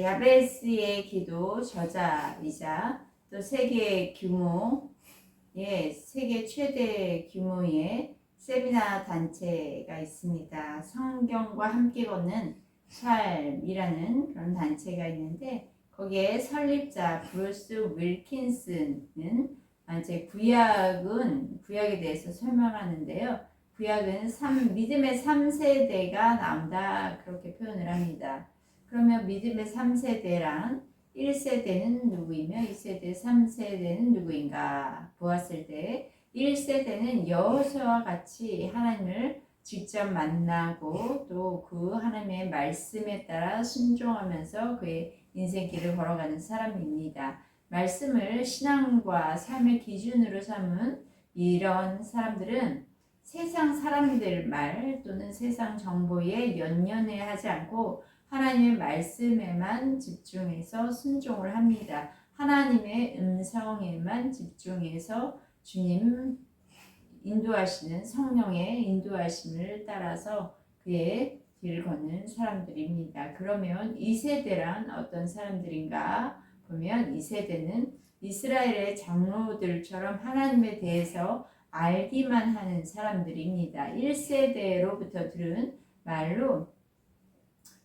야베스의 기도 저자이자 또 세계 최대 규모의 세미나 단체가 있습니다. 성경과 함께 걷는 삶이라는 그런 단체가 있는데 거기에 설립자 브루스 윌킨슨은 이제 구약에 대해서 설명하는데요. 구약은 믿음의 3세대가 나온다 그렇게 표현을 합니다. 그러면 믿음의 3세대란 1세대는 누구이며 2세대, 3세대는 누구인가 보았을 때 1세대는 여호수아와 같이 하나님을 직접 만나고 또 그 하나님의 말씀에 따라 순종하면서 그의 인생길을 걸어가는 사람입니다. 말씀을 신앙과 삶의 기준으로 삼은 이런 사람들은 세상 사람들 말 또는 세상 정보에 연연해 하지 않고 하나님의 말씀에만 집중해서 순종을 합니다. 하나님의 음성에만 집중해서 주님 인도하시는 성령의 인도하심을 따라서 그의 길을 걷는 사람들입니다. 그러면 2세대란 어떤 사람들인가 보면 2세대는 이스라엘의 장로들처럼 하나님에 대해서 알기만 하는 사람들입니다. 1세대로부터 들은 말로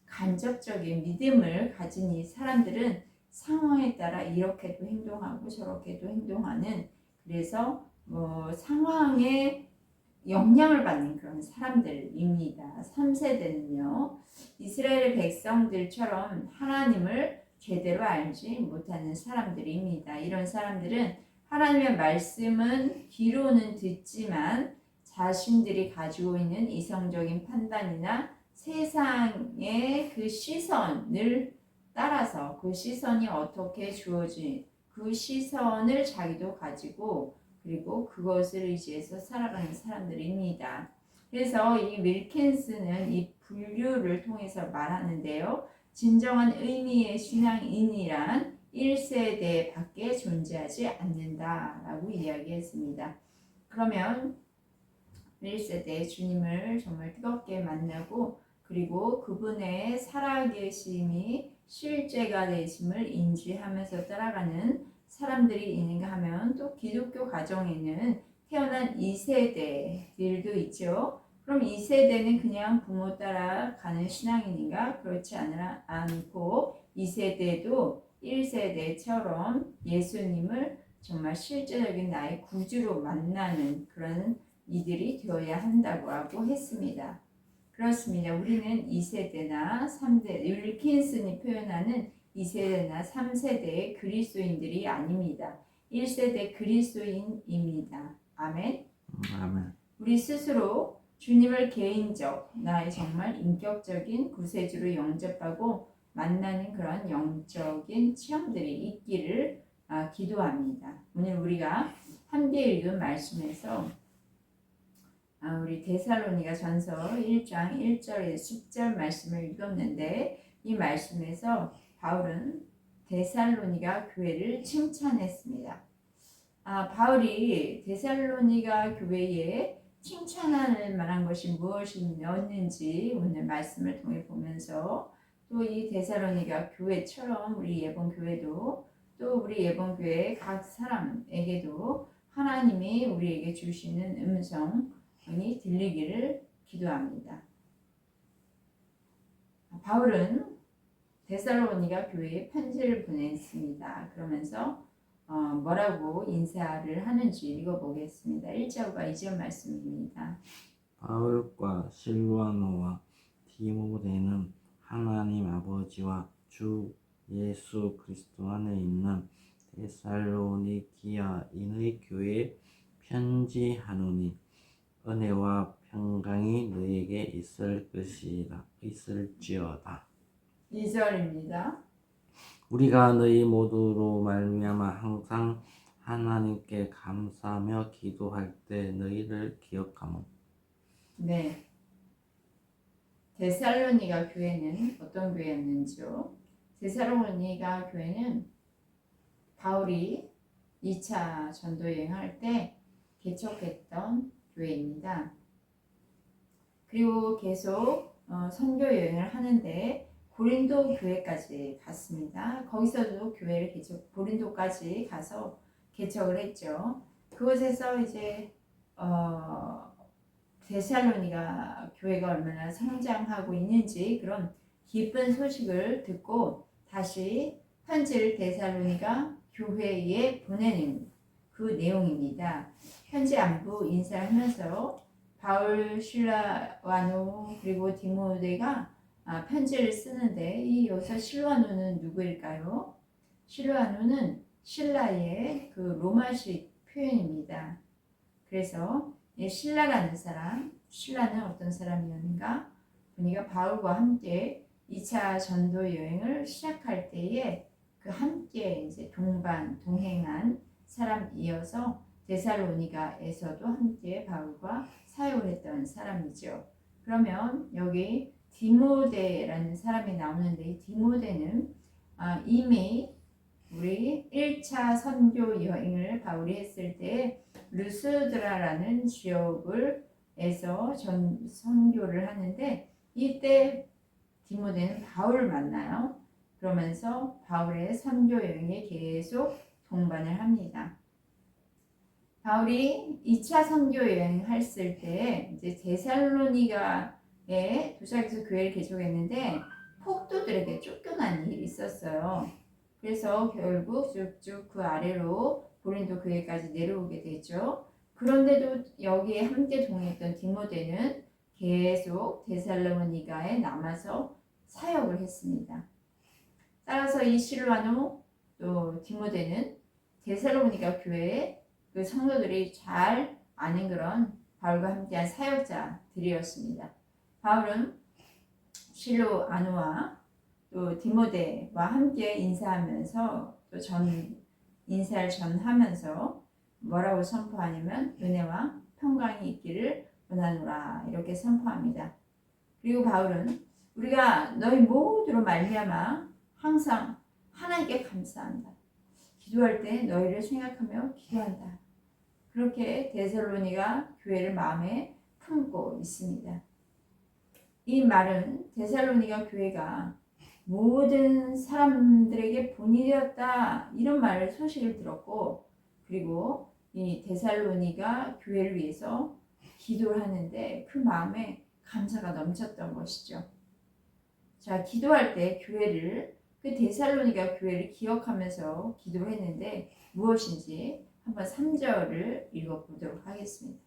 간접적인 믿음을 가진 이 사람들은 상황에 따라 이렇게도 행동하고 저렇게도 행동하는 그래서 상황에 영향을 받는 그런 사람들입니다. 3세대는요. 이스라엘 백성들처럼 하나님을 제대로 알지 못하는 사람들입니다. 이런 사람들은 하나님의 말씀은 귀로는 듣지만 자신들이 가지고 있는 이성적인 판단이나 세상의 그 시선을 따라서 그 시선이 어떻게 주어진 그 시선을 자기도 가지고 그리고 그것을 의지해서 살아가는 사람들입니다. 그래서 이 윌킨스는 이 분류를 통해서 말하는데요. 진정한 의미의 신앙인이란 1세대 밖에 존재하지 않는다라고 이야기했습니다. 그러면 1세대 주님을 정말 뜨겁게 만나고 그리고 그분의 살아계심이 실제가 되심을 인지하면서 따라가는 사람들이 있는가 하면 또 기독교 가정에는 태어난 2세대들도 있죠. 그럼 2세대는 그냥 부모 따라가는 신앙인인가? 그렇지 않고 2세대도 1세대처럼 예수님을 정말 실제적인 나의 구주로 만나는 그런 이들이 되어야 한다고 하고 했습니다. 그렇습니다. 우리는 2세대나 3대, 윌킨슨이 표현하는 2세대나 3세대의 그리스도인들이 아닙니다. 1세대 그리스도인입니다. 아멘. 아멘. 우리 스스로 주님을 개인적, 나의 정말 인격적인 구세주로 영접하고 만나는 그런 영적인 체험들이 있기를 기도합니다. 오늘 우리가 함께 읽은 말씀에서 우리 데살로니가 전서 1장 1절에서 10절 말씀을 읽었는데 이 말씀에서 바울은 데살로니가 교회를 칭찬했습니다. 바울이 데살로니가 교회에 칭찬할 만한 것이 무엇이었는지 오늘 말씀을 통해 보면서 또 이 데살로니가 교회처럼 우리 예본교회도 또 우리 예본교회 각 사람에게도 하나님이 우리에게 주시는 음성이 들리기를 기도합니다. 바울은 데살로니가 교회에 편지를 보냈습니다. 그러면서 뭐라고 인사를 하는지 읽어보겠습니다. 1절과 2절 말씀입니다. 바울과 실와노와 디모데는 하나님 아버지와 주 예수 그리스도 안에 있는 데살로니키아인의 교회에 편지하노니 은혜와 평강이 너에게 있을지어다. 2절입니다. 우리가 너희 모두로 말미암아 항상 하나님께 감사하며 기도할 때 너희를 기억하며. 네. 데살로니가 교회는 어떤 교회였는지요? 데살로니가 교회는 바울이 2차 전도 여행할 때 개척했던 교회입니다. 그리고 계속 선교 여행을 하는데 고린도 교회까지 갔습니다. 거기서도 교회를 고린도까지 가서 개척을 했죠. 그곳에서 이제 데살로니가 교회가 얼마나 성장하고 있는지 그런 기쁜 소식을 듣고 다시 편지를 데살로니가 교회에 보내는 그 내용입니다. 편지 안부 인사를 하면서 바울, 실라와노 그리고 디모데가 편지를 쓰는데 여기서 실라와노는 누구일까요? 실라와노는 신라의 그 로마식 표현입니다. 그래서 신라라는 사람, 신라는 어떤 사람이었는가? 보니까 바울과 함께 2차 전도 여행을 시작할 때에 그 함께 이제 동행한 사람이어서 데살로니가에서도 함께 바울과 사역을 했던 사람이죠. 그러면 여기 디모데라는 사람이 나오는데 이 디모데는 이미 우리 1차 선교 여행을 바울이 했을 때 루스드라라는 지역에서 선교를 하는데 이때 디모데는 바울을 만나요. 그러면서 바울의 선교 여행에 계속 동반을 합니다. 바울이 2차 선교 여행 했을 때 이제 데살로니가에 도착해서 교회를 개척했는데 폭도들에게 쫓겨난 일이 있었어요. 그래서 결국 쭉쭉 그 아래로 고린도 교회까지 내려오게 되죠. 그런데도 여기에 함께 동행했던 디모데는 계속 데살로니가에 남아서 사역을 했습니다. 따라서 이 실라노 또 디모데는 데살로니가 교회에 그 성도들이 잘 아는 그런 바울과 함께한 사역자들이었습니다. 바울은 실로아노와 또 디모데와 함께 인사하면서 또 인사를 전하면서 뭐라고 선포하냐면 은혜와 평강이 있기를 원하노라 이렇게 선포합니다. 그리고 바울은 우리가 너희 모두로 말미암아 항상 하나님께 감사한다. 기도할 때 너희를 생각하며 기도한다. 그렇게 데살로니가 교회를 마음에 품고 있습니다. 이 말은 데살로니가 교회가 모든 사람들에게 본이 되었다 이런 소식을 들었고 그리고 이 데살로니가 교회를 위해서 기도를 하는데 그 마음에 감사가 넘쳤던 것이죠. 자, 기도할 때 그 데살로니가 교회를 기억하면서 기도를 했는데 무엇인지 한번 3절을 읽어보도록 하겠습니다.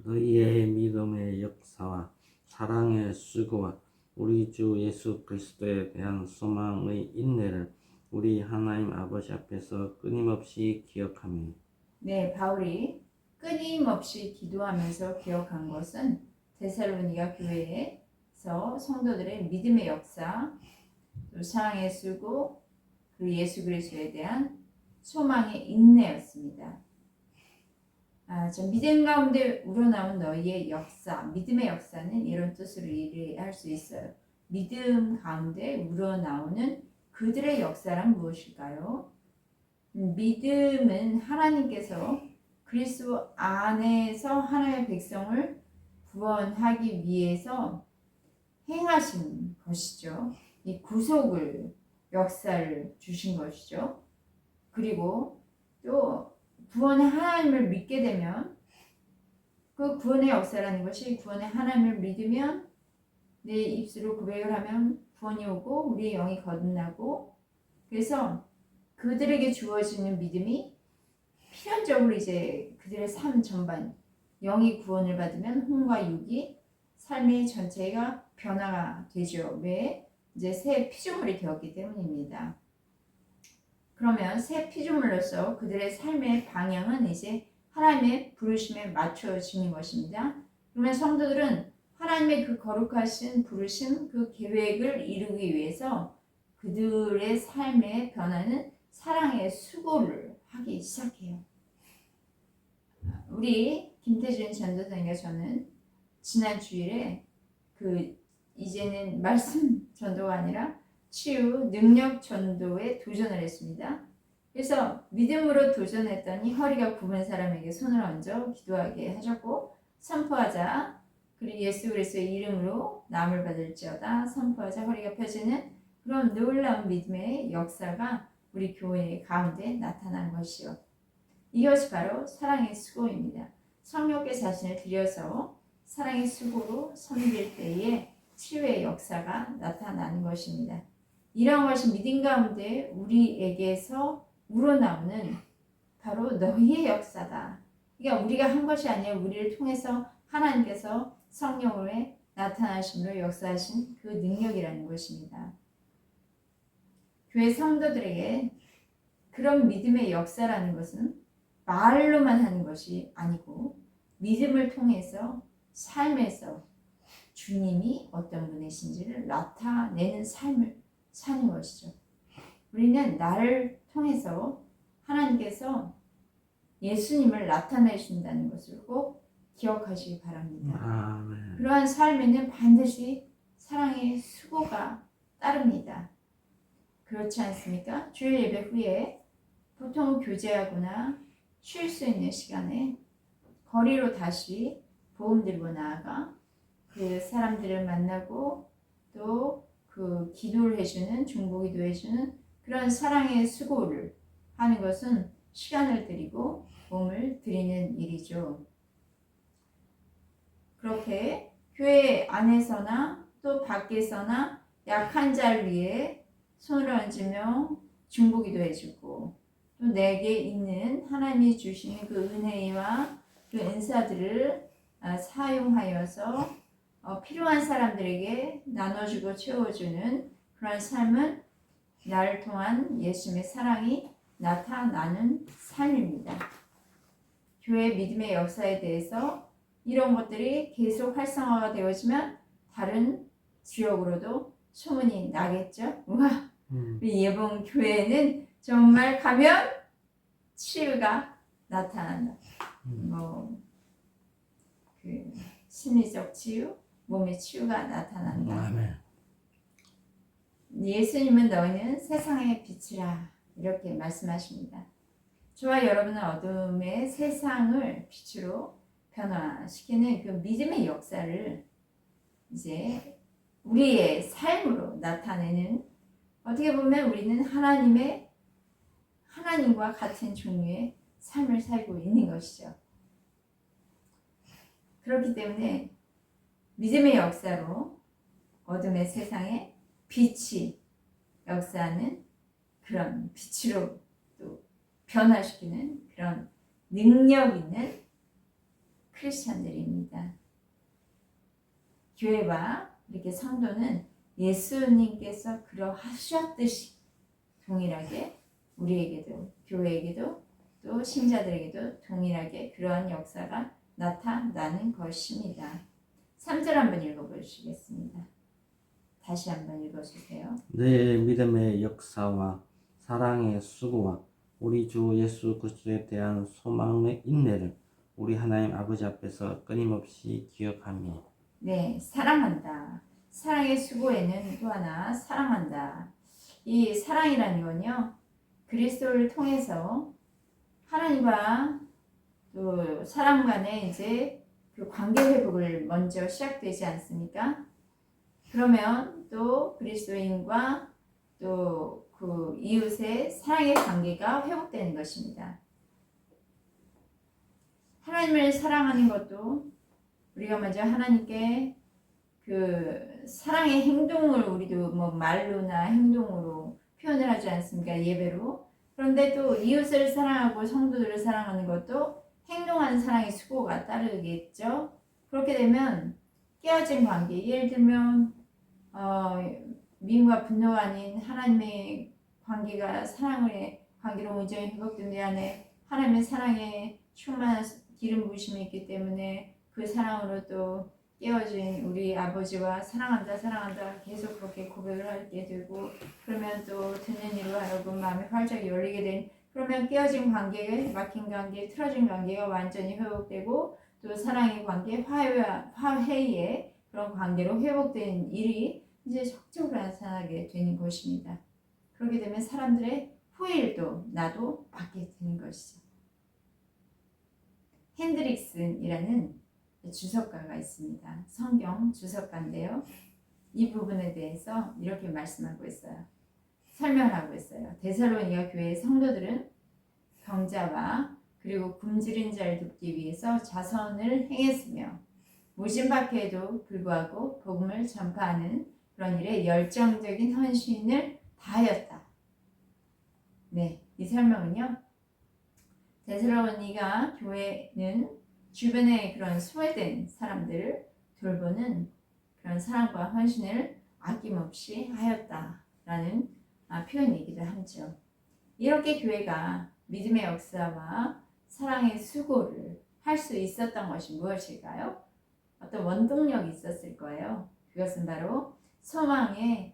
너희의 믿음의 역사와 사랑의 수고와 우리 주 예수 그리스도에 대한 소망의 인내를 우리 하나님 아버지 앞에서 끊임없이 기억하며. 네, 바울이 끊임없이 기도하면서 기억한 것은 데살로니가 교회에서 성도들의 믿음의 역사, 또 사랑의 수고, 그리고 예수 그리스도에 대한 소망의 인내였습니다. 저 믿음 가운데 우러나온 너희의 역사, 믿음의 역사는 이런 뜻으로 이해할 수 있어요. 믿음 가운데 우러나오는 그들의 역사란 무엇일까요? 믿음은 하나님께서 그리스도 안에서 하나님의 백성을 구원하기 위해서 행하신 것이죠. 이 구속을 역사를 주신 것이죠. 그리고 또 구원의 하나님을 믿게 되면 그 구원의 역사라는 것이 구원의 하나님을 믿으면 내 입술로 고백을 하면 구원이 오고 우리의 영이 거듭나고 그래서 그들에게 주어지는 믿음이 필연적으로 이제 그들의 삶 전반 영이 구원을 받으면 혼과 육이 삶의 전체가 변화가 되죠. 왜? 이제 새 피조물이 되었기 때문입니다. 그러면 새 피조물로서 그들의 삶의 방향은 이제 하나님의 부르심에 맞춰지는 것입니다. 그러면 성도들은 하나님의 그 거룩하신 부르심, 그 계획을 이루기 위해서 그들의 삶의 변화는 사랑의 수고를 하기 시작해요. 우리 김태준 전도사님과 저는 지난 주일에 이제는 말씀 전도가 아니라 치유 능력 전도에 도전을 했습니다. 그래서 믿음으로 도전했더니 허리가 굽은 사람에게 손을 얹어 기도하게 하셨고 선포하자 그리고 예수 그리스도의 이름으로 남을 받을지어다 선포하자 허리가 펴지는 그런 놀라운 믿음의 역사가 우리 교회 가운데 나타난 것이요. 이것이 바로 사랑의 수고입니다. 성령께 자신을 들여서 사랑의 수고로 섬길 때에 치유의 역사가 나타나는 것입니다. 이런 것이 믿음 가운데 우리에게서 우러나오는 바로 너희의 역사다. 그러니까 우리가 한 것이 아니라 우리를 통해서 하나님께서 성령으로 나타나심으로 역사하신 그 능력이라는 것입니다. 교회 성도들에게 그런 믿음의 역사라는 것은 말로만 하는 것이 아니고 믿음을 통해서 삶에서 주님이 어떤 분이신지를 나타내는 삶을 사는 것이죠. 우리는 나를 통해서 하나님께서 예수님을 나타내신다는 것을 꼭 기억하시기 바랍니다. 아멘. 그러한 삶에는 반드시 사랑의 수고가 따릅니다. 그렇지 않습니까? 주일 예배 후에 보통 교제하거나 쉴 수 있는 시간에 거리로 다시 복음 들고 나아가 그 사람들을 만나고 또 그 기도를 해주는 중보기도 해주는 그런 사랑의 수고를 하는 것은 시간을 드리고 몸을 드리는 일이죠. 그렇게 교회 안에서나 또 밖에서나 약한 자를 위해 손을 얹으며 중보기도 해주고 또 내게 있는 하나님이 주시는 그 은혜와 그 은사들을 사용하여서 필요한 사람들에게 나눠주고 채워주는 그런 삶은 나를 통한 예수님의 사랑이 나타나는 삶입니다. 교회 믿음의 역사에 대해서 이런 것들이 계속 활성화가 되어지면 다른 지역으로도 소문이 나겠죠. 우와, 우리 예봉 교회는 정말 가면 치유가 나타난다. 그 심리적 치유, 몸의 치유가 나타난다. 아멘. 예수님은 너희는 세상의 빛이라 이렇게 말씀하십니다. 저와 여러분은 어둠의 세상을 빛으로 변화시키는 그 믿음의 역사를 이제 우리의 삶으로 나타내는, 어떻게 보면 우리는 하나님과 같은 종류의 삶을 살고 있는 것이죠. 그렇기 때문에 믿음의 역사로 어둠의 세상에 빛이 역사하는 그런 빛으로 또 변화시키는 그런 능력 있는 크리스찬들입니다. 교회와 이렇게 성도는 예수님께서 그러하셨듯이 동일하게 우리에게도 교회에게도 또 신자들에게도 동일하게 그러한 역사가 나타나는 것입니다. 3절 한번 읽어보시겠습니다. 다시 한번 읽어주세요. 내 믿음의 역사와 사랑의 수고와 우리 주 예수 그리스도에 대한 소망의 인내를 우리 하나님 아버지 앞에서 끊임없이 기억하며. 네, 사랑한다. 사랑의 수고에는 또 하나 사랑한다. 이 사랑이라는 건요, 그리스도를 통해서 하나님과 또 사람 간의 이제 그 관계 회복을 먼저 시작되지 않습니까? 그러면 또 그리스도인과 또 그 이웃의 사랑의 관계가 회복되는 것입니다. 하나님을 사랑하는 것도 우리가 먼저 하나님께 그 사랑의 행동을 우리도 뭐 말로나 행동으로 표현을 하지 않습니까? 예배로. 그런데 또 이웃을 사랑하고 성도들을 사랑하는 것도 행동하는 사랑의 수고가 따르겠죠. 그렇게 되면 깨어진 관계, 예를 들면 미움과 분노가 아닌 하나님의 관계가 사랑의 관계로 온전히 회복된 내 안에 하나님의 사랑에 충만한 기름 부으심이 있기 때문에 그 사랑으로 또 깨어진 우리 아버지와 사랑한다 계속 그렇게 고백을 하게 되고, 그러면 또 듣는 이로 하여금 마음이 활짝 열리게 된, 그러면 깨어진 관계, 막힌 관계, 틀어진 관계가 완전히 회복되고 또 사랑의 관계, 화해의 그런 관계로 회복된 일이 이제 적극적으로 나타나게 되는 것입니다. 그렇게 되면 사람들의 후일도 나도 받게 되는 것이죠. 핸드릭슨이라는 주석가가 있습니다. 성경 주석가인데요. 이 부분에 대해서 이렇게 말씀하고 있어요. 설명하고 있어요. 데살로니가 교회의 성도들은 병자와 그리고 굶주린 자를 돕기 위해서 자선을 행했으며 무심박해에도 불구하고 복음을 전파하는 그런 일에 열정적인 헌신을 다하였다. 네, 이 설명은요. 데살로니가 교회는 주변에 그런 소외된 사람들을 돌보는 그런 사랑과 헌신을 아낌없이 하였다라는 표현이기도 하죠. 이렇게 교회가 믿음의 역사와 사랑의 수고를 할 수 있었던 것이 무엇일까요? 어떤 원동력이 있었을 거예요. 그것은 바로 소망의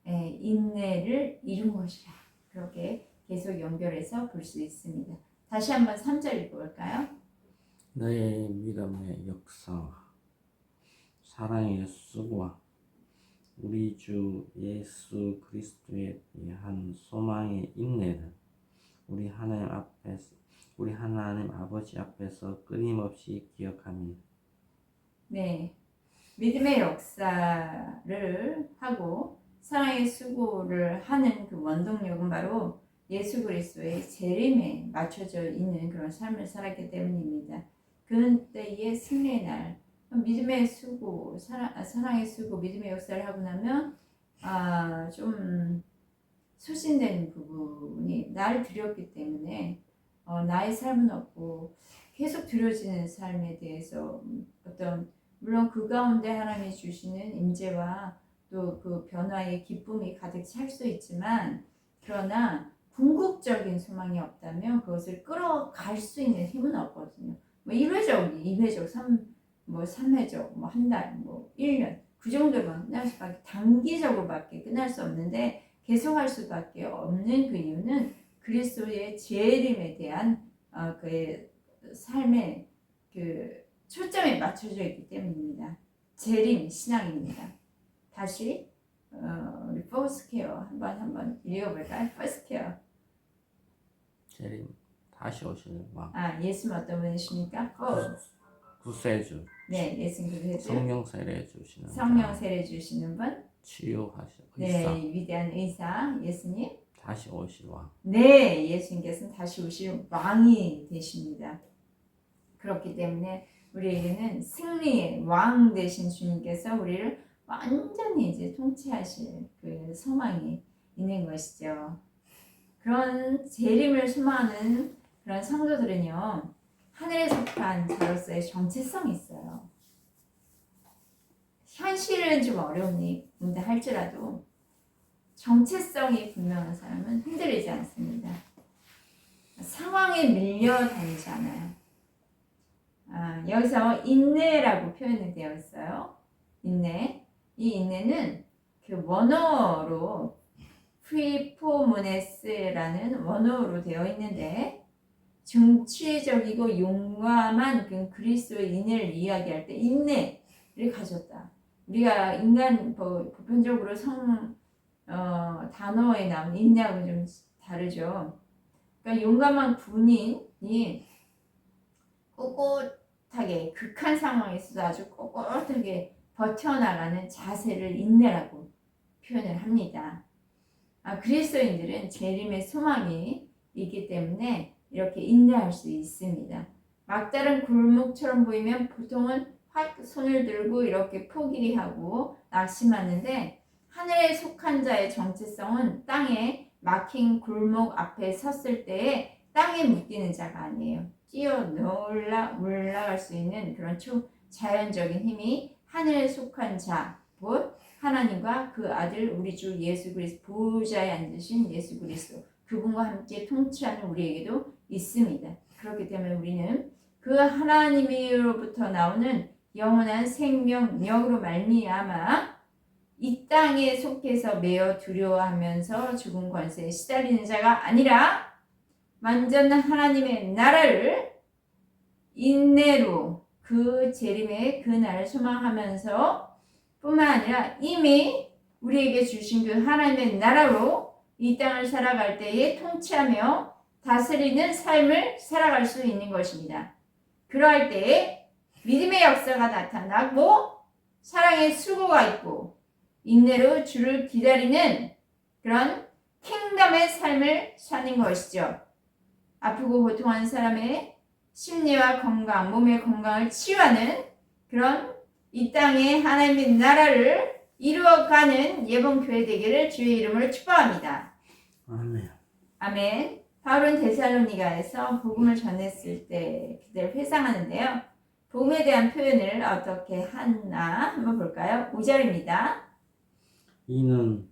인내를 이룬 것이라. 그렇게 계속 연결해서 볼 수 있습니다. 다시 한번 3절 읽어볼까요? 너의 믿음의 역사와 사랑의 수고와 우리 주 예수 그리스도에 대한 소망의 인내를 우리 하나님 아버지 앞에서 끊임없이 기억하며 네, 믿음의 역사를 하고 사랑의 수고를 하는 그 원동력은 바로 예수 그리스도의 재림에 맞춰져 있는 그런 삶을 살았기 때문입니다. 그때의 승리의 날, 믿음의 수고, 사랑의 수고, 믿음의 역사를 하고 나면 좀 소진된 부분이 날 두렵기 때문에 나의 삶은 없고 계속 두려워지는 삶에 대해서 어떤 물론 그 가운데 하나님이 주시는 임재와 또 그 변화의 기쁨이 가득 찰 수 있지만 그러나 궁극적인 소망이 없다면 그것을 끌어갈 수 있는 힘은 없거든요. 뭐 1회적, 2회적, 3회적, 뭐 한 달, 뭐 1년 그 정도만 끝날 수밖에 단기적으로밖에 끝날 수 없는데 계속할 수밖에 없는 그 이유는 그리스도의 재림에 대한 그의 삶의 그 초점에 맞춰져 있기 때문입니다. 재림 신앙입니다. 다시 우리 포스케어 한번 읽어볼까요? 포스케어. 재림 다시 오실 왕 예수는 어떤 분이십니까? 구세주 네, 예수님 구세주. 성령 세례 주시는 성령 세례 주시는 분. 치유하실 의사. 네, 위대한 의사 예수님. 다시 오실 왕. 네, 예수님께서는 다시 오실 왕이 되십니다. 그렇기 때문에 우리에게는 승리의 왕 되신 주님께서 우리를 완전히 이제 통치하실 그 소망이 있는 것이죠. 그런 재림을 소망하는 그런 성도들은요, 하늘에 속한 자로서의 정체성이 있어요. 현실은 좀 어려운데 할지라도 정체성이 분명한 사람은 흔들리지 않습니다. 상황에 밀려다니지 않아요. 여기서 인내라고 표현이 되어 있어요. 인내. 이 인내는 그 원어로 프리포모네스라는 원어로 되어 있는데 정치적이고 용감한 그 그리스도의 인내를 이야기할 때 인내를 가졌다. 우리가 인간 보편적으로 단어에 나온 인내하고는 좀 다르죠. 그러니까 용감한 군인이 꼿꼿하게 극한 상황에서도 아주 꼿꼿하게 버텨나가는 자세를 인내라고 표현을 합니다. 그리스도인들은 재림의 소망이 있기 때문에 이렇게 인내할 수 있습니다. 막다른 굴목처럼 보이면 보통은 확 손을 들고 이렇게 포기하고 낙심하는데 하늘에 속한 자의 정체성은 땅에 막힌 굴목 앞에 섰을 때에 땅에 묶이는 자가 아니에요. 올라갈 수 있는 그런 초자연적인 힘이 하늘에 속한 자, 곧 하나님과 그 아들 우리 주 예수 그리스도 보좌에 앉으신 예수 그리스도 그분과 함께 통치하는 우리에게도 있습니다. 그렇기 때문에 우리는 그 하나님으로부터 나오는 영원한 생명력으로 말미암아 이 땅에 속해서 매어 두려워하면서 죽은 권세에 시달리는 자가 아니라 완전한 하나님의 나라를 인내로 그 재림의 그 날을 소망하면서 뿐만 아니라 이미 우리에게 주신 그 하나님의 나라로 이 땅을 살아갈 때에 통치하며 다스리는 삶을 살아갈 수 있는 것입니다. 그러할 때에 믿음의 역사가 나타나고 사랑의 수고가 있고 인내로 주를 기다리는 그런 킹덤의 삶을 사는 것이죠. 아프고 고통하는 사람의 심리와 건강, 몸의 건강을 치유하는 그런 이 땅의 하나님의 나라를 이루어가는 예봉교회 되기를 주의 이름으로 축복합니다. 아멘. 아멘. 바울은 데살로니가에서 복음을 전했을 때 그때를 회상하는데요. 복음에 대한 표현을 어떻게 하나 한번 볼까요? 5절입니다. 이는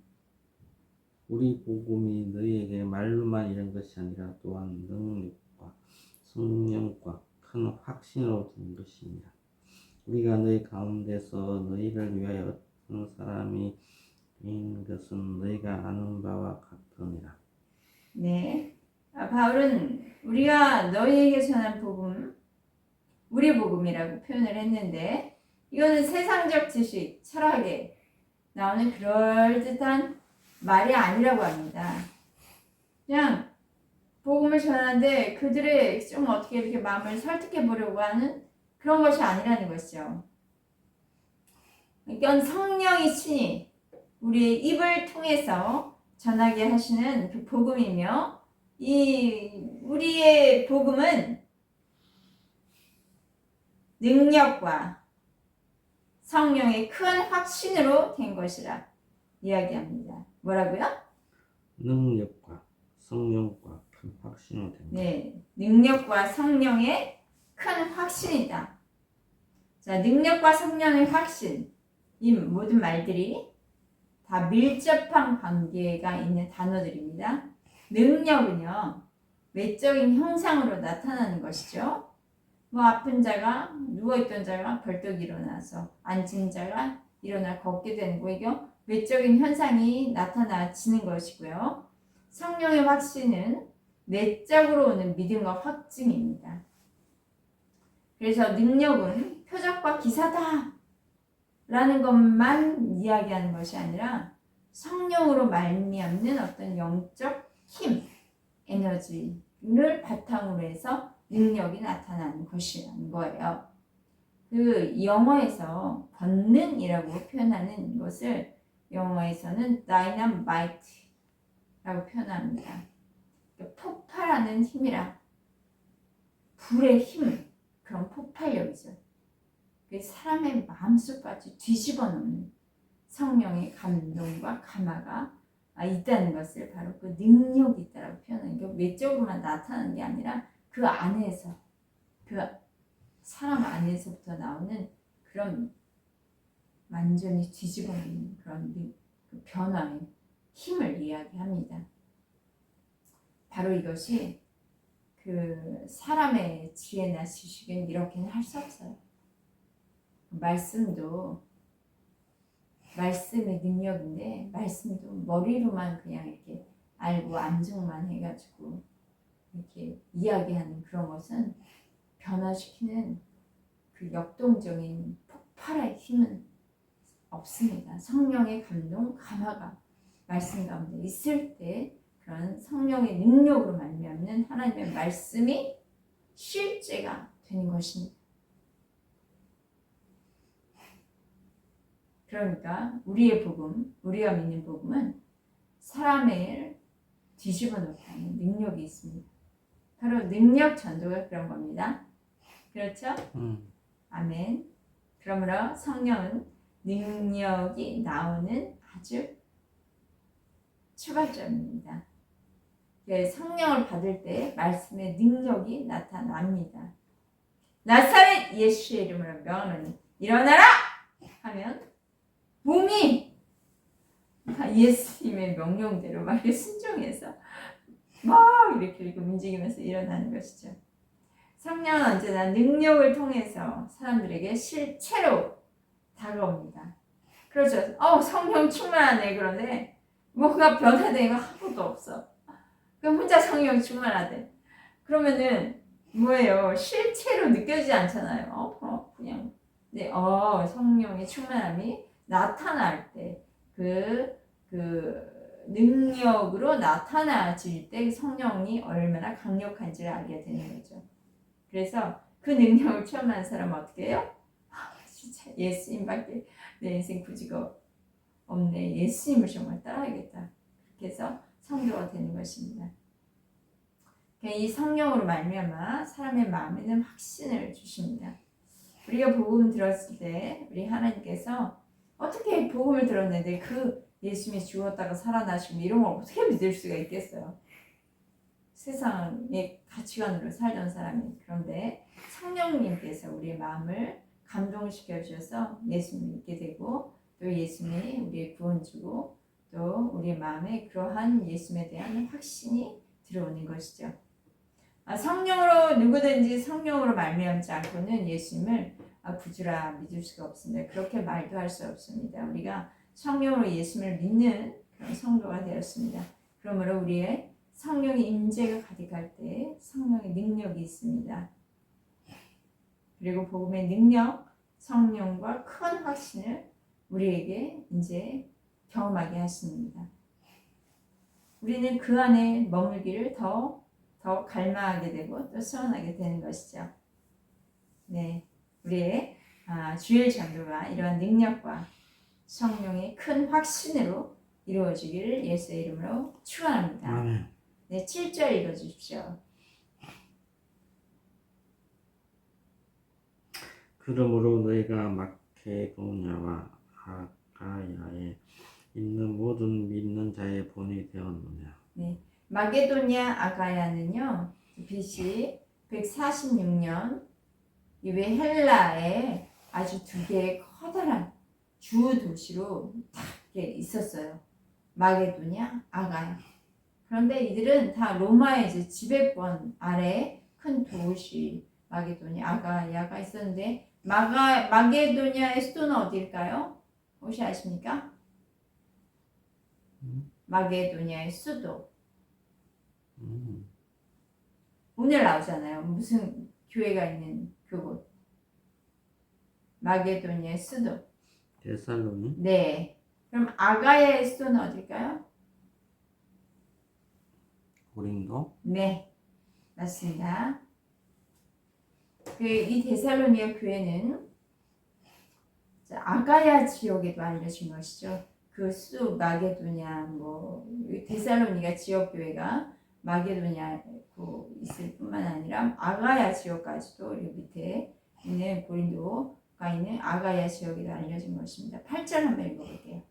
우리 복음이 너희에게 말로만 이런 것이 아니라 또한 능력과 성령과 큰 확신으로 된 것입니다. 우리가 너희 가운데서 너희를 위하여 어떤 사람이 된 것은 너희가 아는 바와 같으니라. 네. 바울은 우리가 너희에게 전한 복음, 우리 복음이라고 표현을 했는데 이거는 세상적 지식, 철학에 나오는 그럴듯한 말이 아니라고 합니다. 그냥 복음을 전하는데 그들의 좀 어떻게 이렇게 마음을 설득해 보려고 하는 그런 것이 아니라는 것이죠. 그러니까 성령이 친히 우리의 입을 통해서 전하게 하시는 그 복음이며 이 우리의 복음은 능력과 성령의 큰 확신으로 된 것이라 이야기합니다. 뭐라고요? 능력과 성령과 큰 확신으로 된 것. 네, 능력과 성령의 큰 확신이다. 자, 능력과 성령의 확신, 이 모든 말들이 다 밀접한 관계가 있는 단어들입니다. 능력은요, 외적인 형상으로 나타나는 것이죠. 뭐 아픈 자가 누워있던 자가 벌떡 일어나서 앉은 자가 일어나 걷게 되는 거 이거 외적인 현상이 나타나지는 것이고요. 성령의 확신은 내적으로 오는 믿음과 확증입니다. 그래서 능력은 표적과 기사다 라는 것만 이야기하는 것이 아니라 성령으로 말미암는 어떤 영적 힘, 에너지를 바탕으로 해서 능력이 나타나는 것이라는 거예요. 그 영어에서 권능이라고 표현하는 것을 영어에서는 dynamite라고 표현합니다. 폭발하는 힘이라 불의 힘, 그런 폭발력이죠. 사람의 마음속까지 뒤집어 놓는 성령의 감동과 감화가 있다는 것을 바로 그 능력이 있다고 표현하는 게 외적으로만 나타나는 게 아니라 그 안에서 그 사람 안에서부터 나오는 그런 완전히 뒤집어 놓는 그런 그 변화의 힘을 이야기합니다. 바로 이것이 그 사람의 지혜나 지식은 이렇게는 할 수 없어요. 말씀도 말씀의 능력인데 말씀도 머리로만 그냥 이렇게 알고 암송만 해가지고 이렇게 이야기하는 그런 것은 변화시키는 그 역동적인 폭발의 힘은 없습니다. 성령의 감동, 감화가 말씀 가운데 있을 때 그런 성령의 능력으로 말미암는 하나님의 말씀이 실제가 되는 것입니다. 그러니까 우리의 복음, 우리가 믿는 복음은 사람을 뒤집어 놓는 능력이 있습니다. 바로 능력 전도가 그런 겁니다. 그렇죠? 아멘. 그러므로 성령은 능력이 나오는 아주 출발점입니다. 성령을 받을 때 말씀의 능력이 나타납니다. 나사렛 예수의 이름으로 명하노니 일어나라! 하면 몸이 예수님의 명령대로 막 순종해서 막 이렇게 움직이면서 일어나는 것이죠. 성령은 언제나 능력을 통해서 사람들에게 실체로 다가옵니다. 그렇죠. 성령 충만하네. 그런데 뭔가 변화된 거 아무것도 없어. 그럼 혼자 성령 충만하대. 그러면은 뭐예요? 실체로 느껴지지 않잖아요. 그냥 네, 성령의 충만함이 나타날 때 그 능력으로 나타나질 때 성령이 얼마나 강력한지를 알게 되는 거죠. 그래서 그 능력을 체험한 사람은 어떻게 해요? 진짜 예수님밖에 내 인생 구주가 없네. 예수님을 정말 따라야겠다. 그렇게 해서 성도가 되는 것입니다. 이 성령으로 말미암아 사람의 마음에는 확신을 주십니다. 우리가 복음 들었을 때 우리 하나님께서 어떻게 복음을 들었는데 그 예수님이 죽었다가 살아나시고 이런 걸 어떻게 믿을 수가 있겠어요? 세상의 가치관으로 살던 사람이. 그런데 성령님께서 우리의 마음을 감동시켜 주셔서 예수님을 믿게 되고 또 예수님이 우리의 구원주고 또 우리의 마음에 그러한 예수님에 대한 확신이 들어오는 것이죠. 성령으로 누구든지 성령으로 말미암지 않고는 예수님을 구주라 믿을 수가 없습니다. 그렇게 말도 할 수 없습니다. 우리가 성령으로 예수님을 믿는 그런 성도가 되었습니다. 그러므로 우리의 성령의 임재가 가득할 때 성령의 능력이 있습니다. 그리고 복음의 능력, 성령과 큰 확신을 우리에게 이제 경험하게 하십니다. 우리는 그 안에 머물기를 더 갈망하게 되고 또 소원하게 되는 것이죠. 네, 우리의 주일 전도가 이러한 능력과 성령의 큰 확신으로 이루어지기를 예수의 이름으로 축원합니다. 아멘. 네, 7절 읽어주십시오. 그러므로 너희가 마케도냐와 아가야에 있는 모든 믿는 자의 본이 되었느냐. 네, 마게도냐 아가야는요 BC 146년 이외 헬라에 아주 두 개의 커다란 주 도시로 딱 있었어요. 마게도냐 아가야. 그런데 이들은 다 로마의 이제 지배권 아래 큰 도시 마게도냐 아가야가 있었는데 마게도냐의 수도는 어디일까요? 혹시 아십니까? 마게도냐의 수도. 오늘 나오잖아요. 무슨 교회가 있는 그곳. 마게도냐의 수도. 데살로니? 네. 그럼 아가야의 수도는 어딜까요? 고린도? 네. 맞습니다. 이 데살로니가 교회는 아가야 지역에도 알려진 것이죠. 그 수도 마게도냐 데살로니가 지역 교회가 마게도냐 있을 뿐만 아니라 아가야 지역까지도 이 밑에 있는 고린도가 있는 아가야 지역에도 알려진 것입니다. 8절 한번 읽어볼게요.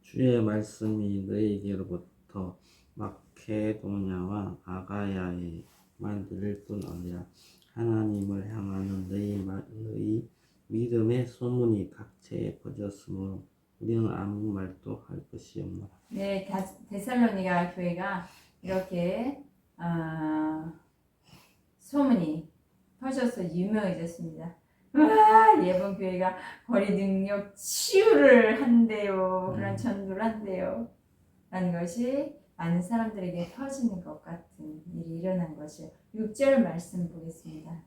주의 말씀이 너희에게로부터 마케도냐와 아가야에만 들릴 뿐 아니라 하나님을 향하는 너희 믿음의 소문이 각처에 퍼졌으므로 우리는 아무 말도 할 것이 없노라. 네, 데살로니가 교회가 이렇게 소문이 퍼져서 유명해졌습니다. 와, 예번 교회가 거리 능력 치유를 한대요. 그런 전도를 한대요. 라는 것이 많은 사람들에게 퍼지는 것 같은 일이 일어난 것이요. 6절 말씀 보겠습니다.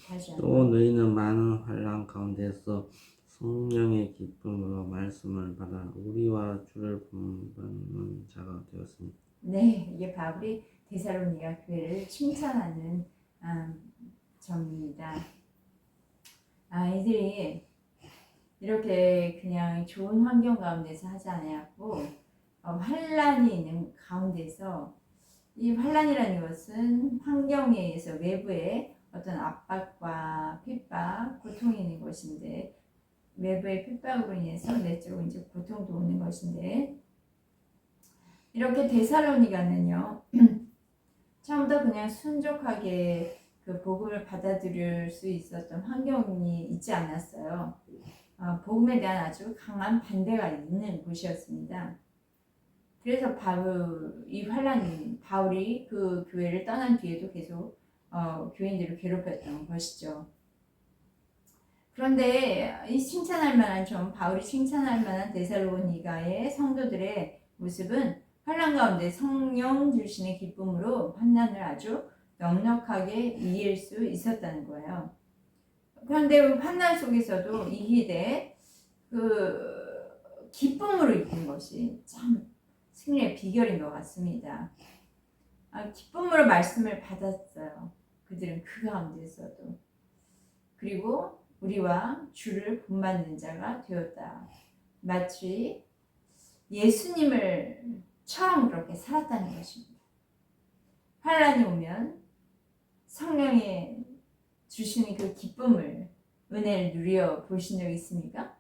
다시 한번. 또 너희는 많은 환난 가운데서 성령의 기쁨으로 말씀을 받아 우리와 주를 본받는 자가 되었습니다. 네, 이게 바울이 데살로니가 교회를 칭찬하는 점입니다. 이들이 이렇게 그냥 좋은 환경 가운데서 하지 않았고 환란이 있는 가운데서 이 환란이라는 것은 환경에 의해서 외부의 어떤 압박과 핍박, 고통이 있는 것인데 외부의 핍박으로 인해서 내적으로 이제 고통도 오는 것인데 이렇게 데살로니가는요 처음부터 그냥 순종하게 그 복음을 받아들일 수 있었던 환경이 있지 않았어요. 복음에 대한 아주 강한 반대가 있는 곳이었습니다. 그래서 이 환란이 바울이 그 교회를 떠난 뒤에도 계속 교인들을 괴롭혔던 것이죠. 그런데 이 칭찬할 만한 바울이 칭찬할 만한 데살로니가의 성도들의 모습은 환난 가운데 성령 주시는 기쁨으로 환난을 아주 넉넉하게 이길 수 있었다는 거예요. 그런데 환난 속에서도 이기되 그 기쁨으로 이기는 것이 참 승리의 비결인 것 같습니다. 기쁨으로 말씀을 받았어요. 그들은 그 가운데서도 그리고 우리와 주를 본받는 자가 되었다. 마치 예수님을 처음 그렇게 살았다는 것입니다. 환란이 오면 성령의 주시는 그 기쁨을 은혜를 누려 보신 적 있습니까?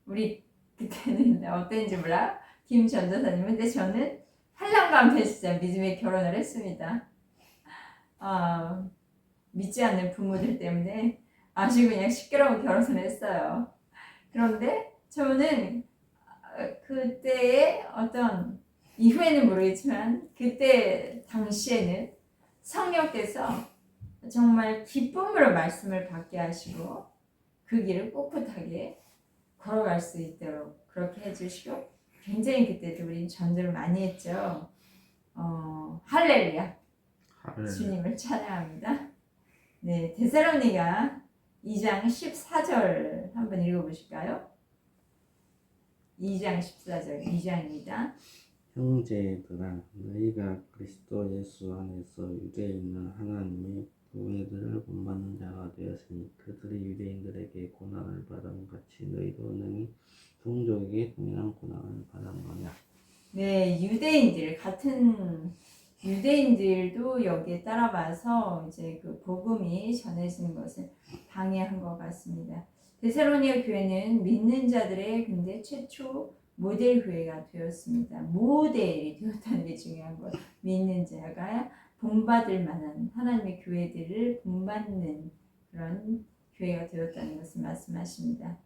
우리 그때는 어땠는지 몰라. 김 전도사님은 근데 저는 환란 가운데 진짜 믿음의 결혼을 했습니다. 믿지 않는 부모들 때문에 아주 그냥 시끄러운 결혼을 했어요. 그런데 저는 그때의 어떤 이후에는 모르겠지만 그때 당시에는 성령께서 정말 기쁨으로 말씀을 받게 하시고 그 길을 꿋꿋하게 걸어갈 수 있도록 그렇게 해주시고 굉장히 그때도 우린 전도를 많이 했죠. 할렐루야. 주님을 찬양합니다. 네, 데살로니가 2장 14절 한번 읽어보실까요? 2장 14절 2장입니다. 형제들아 너희가 그리스도 예수 안에서 유대에 있는 하나님의 교회들을 본받는 자가 되었으니 그들이 유대인들에게 고난을 받은 같이 너희도 능히 동족에게 동일한 고난을 받은 거냐. 네, 유대인들 같은 유대인들도 여기에 따라와서 이제 그 복음이 전해지는 것을 방해한 것 같습니다. 데살로니가 교회는 믿는 자들의 근데 최초 모델 교회가 되었습니다. 모델이 되었다는 게 중요한 거예요. 믿는 자가 본받을 만한 하나님의 교회들을 본받는 그런 교회가 되었다는 것을 말씀하십니다.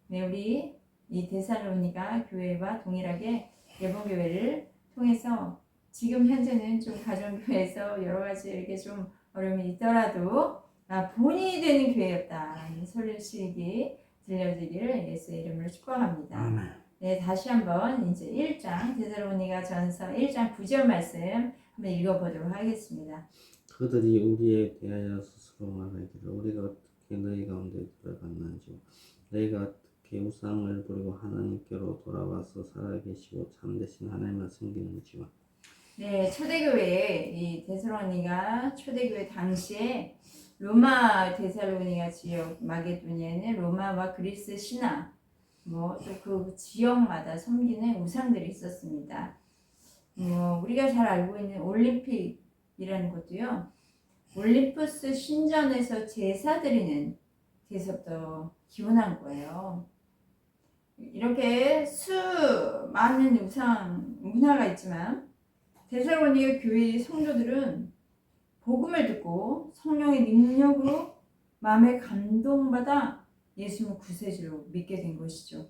네, 우리 이 데살로니가 교회와 동일하게 예봉교회를 통해서 지금 현재는 좀 가정교회에서 여러 가지 이렇게 좀 어려움이 있더라도 본인이 되는 교회였다는 소식이 들려지기를 예수의 이름으로 축복합니다. 아멘. 네, 다시 한번 이제 1장 데살로니가 전서 1장 9절 말씀 한번 읽어보도록 하겠습니다. 그들이 우리에 대하여 스스로 말하기를 우리가 어떻게 너희 가운데 들어갔는지 너희가 어떻게 우상을 버리고 하나님께로 돌아와서 살아계시고 참되신 하나님을 섬기는지와. 네, 초대교회 이 데살로니가 초대교회 당시에 로마 데살로니가 지역 마게도니아에는 로마와 그리스 신화 또 그 지역마다 섬기는 우상들이 있었습니다. 우리가 잘 알고 있는 올림픽이라는 것도요. 올림푸스 신전에서 제사 드리는 데서부터 기원한 거예요. 이렇게 많은 우상 문화가 있지만 데살로니가 교회의 성도들은 복음을 듣고 성령의 능력으로 마음에 감동받아 예수님을 구세주로 믿게 된 것이죠.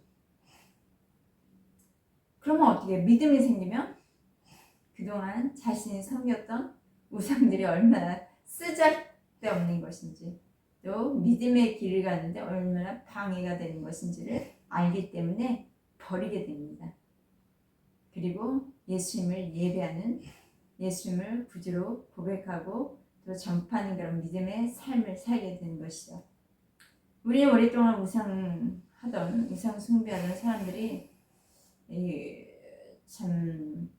그러면 어떻게 믿음이 생기면 그동안 자신이 섬겼던 우상들이 얼마나 쓰잘데없는 것인지 또 믿음의 길을 가는데 얼마나 방해가 되는 것인지를 알기 때문에 버리게 됩니다. 그리고 예수님을 예배하는 예수님을 구주로 고백하고 또 전파하는 그런 믿음의 삶을 살게 되는 것이죠. 우리는 오랫동안 우상 숭배하던 사람들이 참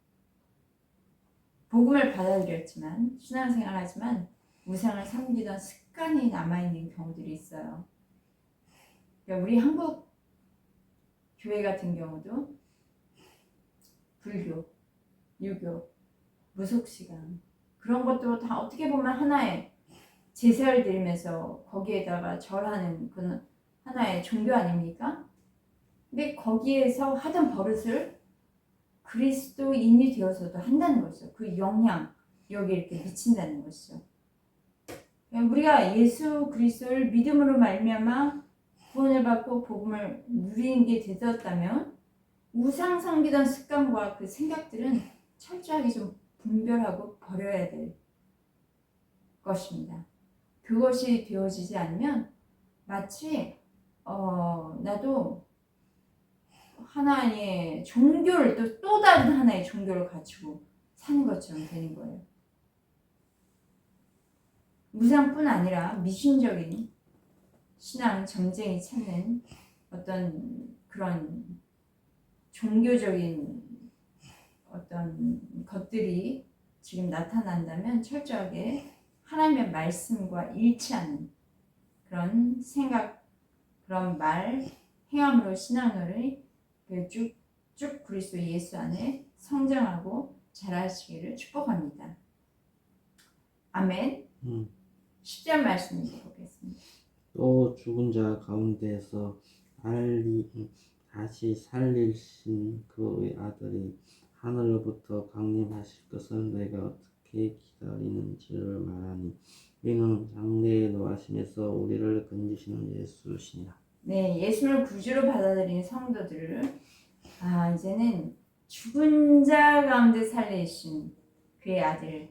복음을 받아들였지만 신앙생활 하지만 우상을 섬기던 습관이 남아있는 경우들이 있어요. 그러니까 우리 한국 교회 같은 경우도 불교, 유교, 무속시간 그런 것도 다 어떻게 보면 하나의 제사를 드리면서 거기에다가 절하는 그런 하나의 종교 아닙니까? 근데 거기에서 하던 버릇을 그리스도인이 되어서도 한다는 것이죠. 그 영향 여기 이렇게 미친다는 것이죠. 우리가 예수 그리스도를 믿음으로 말미암아 구원을 받고 복음을 누리는 게 되었다면 우상 섬기던 습관과 그 생각들은 철저하게 좀 분별하고 버려야 될 것입니다. 그것이 되어지지 않으면 마치 나도 하나의 종교를 또 다른 하나의 종교를 갖추고 사는 것처럼 되는 거예요. 우상뿐 아니라 미신적인 신앙 점쟁이 찾는 어떤 그런 종교적인 어떤 것들이 지금 나타난다면 철저하게 하나님의 말씀과 일치하는 그런 생각, 그런 말, 행함으로 신앙을 쭉 그리스도 예수 안에 성장하고 자라시기를 축복합니다. 아멘. 10절 말씀 읽어보겠습니다. 또 죽은 자 가운데서 다시 살리신 그의 아들이 하늘로부터 강림하실 것을 내가 어떻게 기다리는지를 말하니 이는 장래에 노하심에서 우리를 건지시는 예수시니라. 네, 예수를 구주로 받아들인 성도들을 이제는 죽은 자 가운데 살리신 그의 아들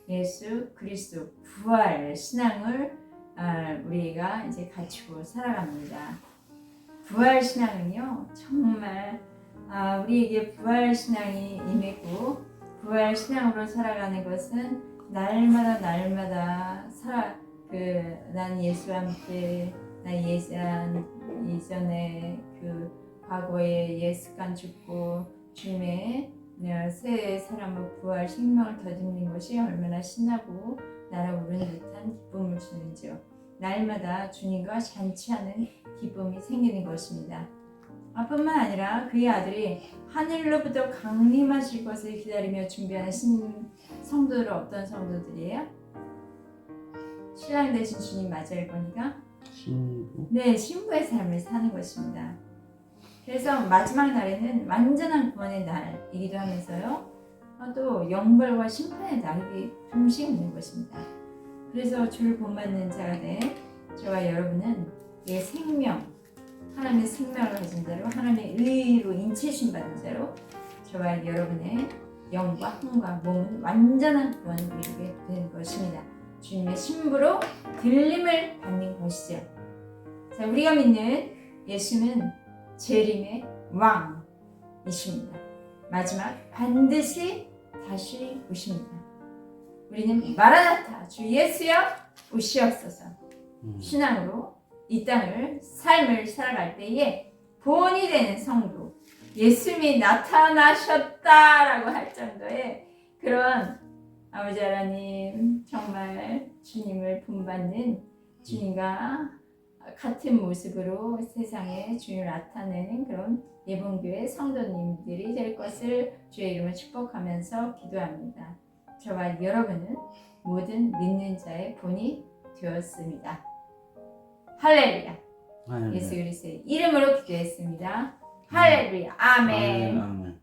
예수 그리스도 부활 신앙을 우리가 이제 갖추고 살아갑니다. 부활 신앙은요 정말 우리에게 부활 신앙이 임했고 부활 신앙으로 살아가는 것은 날마다 난 예수와 함께 나 예전에 그 과거에 옛 습관 죽고 주님의 새 사람을 부활 생명을 더듬는 것이 얼마나 신나고 날아오르는 듯한 기쁨을 주는지요. 날마다 주님과 잔치하는 기쁨이 생기는 것입니다. 뿐만 아니라 그의 아들이 하늘로부터 강림하실 것을 기다리며 준비하는 성도들은 어떤 성도들이에요? 신랑 되신 주님 맞이할 거니까 신부? 네, 신부의 삶을 사는 것입니다. 그래서 마지막 날에는 완전한 구원의 날이기도 하면서요. 또 영벌과 심판의 날이 동시에 있는 것입니다. 그래서 주를 본받는 자가 된 저와 여러분은 이 생명, 하나님의 생명을 가진 자로 하나님의 의로 인체신 받은 자로 저와 여러분의 영과 혼과 몸은 완전한 구원을 이루게 되는 것입니다. 주님의 신부로 들림을 받는 것이죠. 자, 우리가 믿는 예수는 재림의 왕이십니다. 마지막 반드시 다시 오십니다. 우리는 마라나타 주 예수여 오시옵소서 신앙으로 이 땅을 삶을 살아갈 때에 본이 되는 성도 예수님이 나타나셨다라고 할 정도의 그런 아버지 하나님 정말 주님을 본받는 주님과 같은 모습으로 세상에 주님을 나타내는 그런 예봉교회 성도님들이 될 것을 주의 이름으로 축복하면서 기도합니다. 저와 여러분은 모든 믿는 자의 본이 되었습니다. 할렐루야. 예수 그리스도의 이름으로 기도했습니다. 할렐루야. 아멘. 아멘.